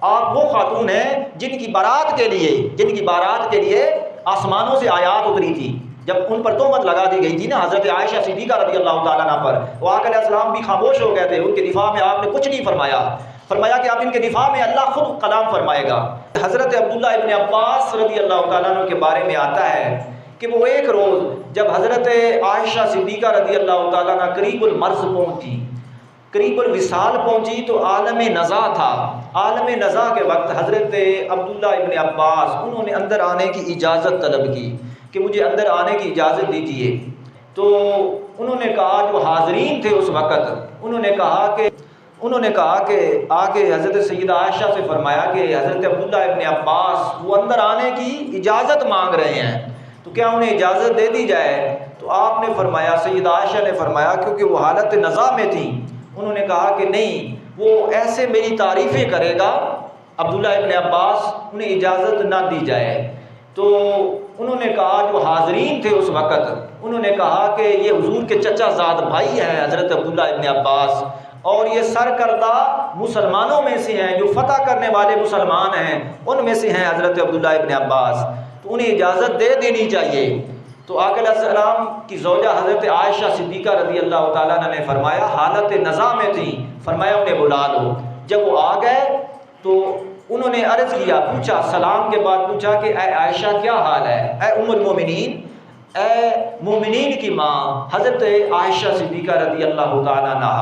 آپ وہ خاتون ہیں جن کی بارات کے لیے آسمانوں سے آیات اتری تھی۔ جب ان پر تہمت لگا دی گئی تھی نا حضرت عائشہ صدیقہ رضی اللہ تعالیٰ عنہ پر، وہ آقا علیہ السلام بھی خاموش ہو گئے تھے، ان کے دفاع میں آپ نے کچھ نہیں فرمایا کہ اب ان کے دفاع میں اللہ خود کلام فرمائے گا۔ حضرت عبداللہ ابن عباس رضی اللہ تعالیٰ عنہ کے بارے میں آتا ہے کہ وہ ایک روز جب حضرت عائشہ صدیقہ رضی اللہ تعالیٰ عنہ قریب المرض پہنچی، قریب الوصال پہنچی، تو عالم نزا تھا۔ عالم نزا کے وقت حضرت عبداللہ ابن عباس انہوں نے اندر آنے کی اجازت طلب کی کہ مجھے اندر آنے کی اجازت دیجیے۔ تو انہوں نے کہا، جو حاضرین تھے اس وقت، انہوں نے کہا کہ آگے حضرت سیدہ عائشہ سے فرمایا کہ حضرت عبداللہ ابن عباس وہ اندر آنے کی اجازت مانگ رہے ہیں، تو کیا انہیں اجازت دے دی جائے؟ تو آپ نے فرمایا، سیدہ عائشہ نے فرمایا، کیونکہ وہ حالت نزا میں تھی، انہوں نے کہا کہ نہیں، وہ ایسے میری تعریفیں کرے گا عبداللہ ابن عباس، انہیں اجازت نہ دی جائے۔ تو انہوں نے کہا، جو حاضرین تھے اس وقت، انہوں نے کہا کہ یہ حضور کے چچا زاد بھائی ہیں حضرت عبداللہ ابن عباس، اور یہ سرکردہ مسلمانوں میں سے ہیں، جو فتح کرنے والے مسلمان ہیں ان میں سے ہیں حضرت عبداللہ ابن عباس، تو انہیں اجازت دے دینی چاہیے۔ تو آقا علیہ السلام کی زوجہ حضرت عائشہ صدیقہ رضی اللہ تعالیٰ عنہ نے فرمایا، حالت نزا میں تھیں، فرمایا انہیں بلا لو۔ جب وہ آ گئے تو انہوں نے عرض کیا، پوچھا، سلام کے بعد پوچھا کہ اے عائشہ کیا حال ہے؟ اے ام المومنین، اے مومنین کی ماں حضرت عائشہ صدیقہ رضی اللہ تعالیٰ عنہ،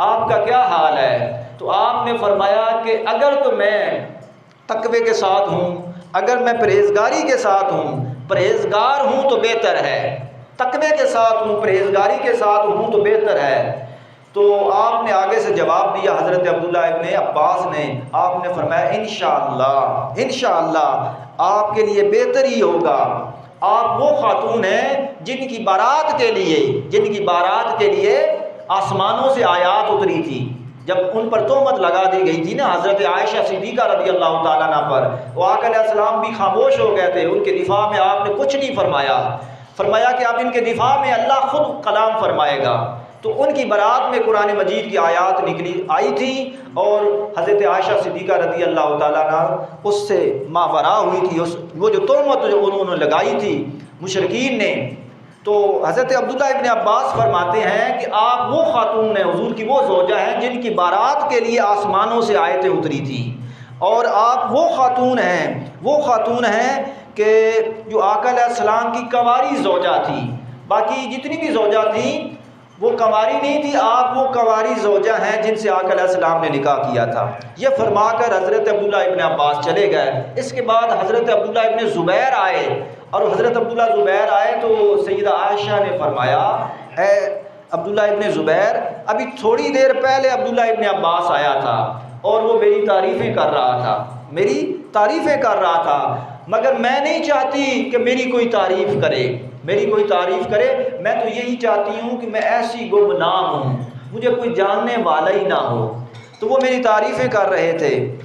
آپ کا کیا حال ہے؟ تو آپ نے فرمایا کہ اگر تو میں تقوی کے ساتھ ہوں، اگر میں پرہیزگاری کے ساتھ ہوں، پرہیزگار ہوں تو بہتر ہے، تقوی کے ساتھ ہوں، پرہیزگاری کے ساتھ ہوں تو بہتر ہے۔ تو آپ نے آگے سے جواب دیا حضرت عبداللہ ابن عباس نے، آپ نے فرمایا انشاءاللہ آپ کے لیے بہتر ہی ہوگا۔ آپ وہ خاتون ہیں جن کی بارات کے لیے آسمانوں سے آیات اتری تھی۔ جب ان پر تہمت لگا دی گئی تھی نا حضرت عائشہ صدیقہ رضی اللہ تعالیٰ عنہ پر، وہ آقا علیہ السلام بھی خاموش ہو گئے تھے، ان کے دفاع میں آپ نے کچھ نہیں فرمایا کہ اب ان کے دفاع میں اللہ خود کلام فرمائے گا۔ تو ان کی برات میں قرآن مجید کی آیات آئی تھی، اور حضرت عائشہ صدیقہ رضی اللہ تعالیٰ عنہ اس سے ماورا ہوئی تھی، وہ جو تہمت جو انہوں نے لگائی تھی مشرکین نے۔ تو حضرت عبداللہ ابن عباس فرماتے ہیں کہ آپ وہ خاتون ہیں، حضور کی وہ زوجہ ہیں جن کی بارات کے لیے آسمانوں سے آیتیں اتری تھی، اور آپ وہ خاتون ہیں کہ جو آقا علیہ السلام کی کنواری زوجہ تھی۔ باقی جتنی بھی زوجہ تھیں وہ کنواری نہیں تھی، آپ وہ کنواری زوجہ ہیں جن سے آقا علیہ السلام نے نکاح کیا تھا۔ یہ فرما کر حضرت عبداللہ ابن عباس چلے گئے۔ اس کے بعد حضرت عبداللہ ابن زبیر آئے، اور حضرت عبداللہ زبیر آئے تو سیدہ عائشہ نے فرمایا، اے عبداللہ ابن زبیر، ابھی تھوڑی دیر پہلے عبداللہ ابن عباس آیا تھا اور وہ میری تعریفیں کر رہا تھا، مگر میں نہیں چاہتی کہ میری کوئی تعریف کرے، میں تو یہی چاہتی ہوں کہ میں ایسی گمنام ہوں، مجھے کوئی جاننے والا ہی نہ ہو۔ تو وہ میری تعریفیں کر رہے تھے۔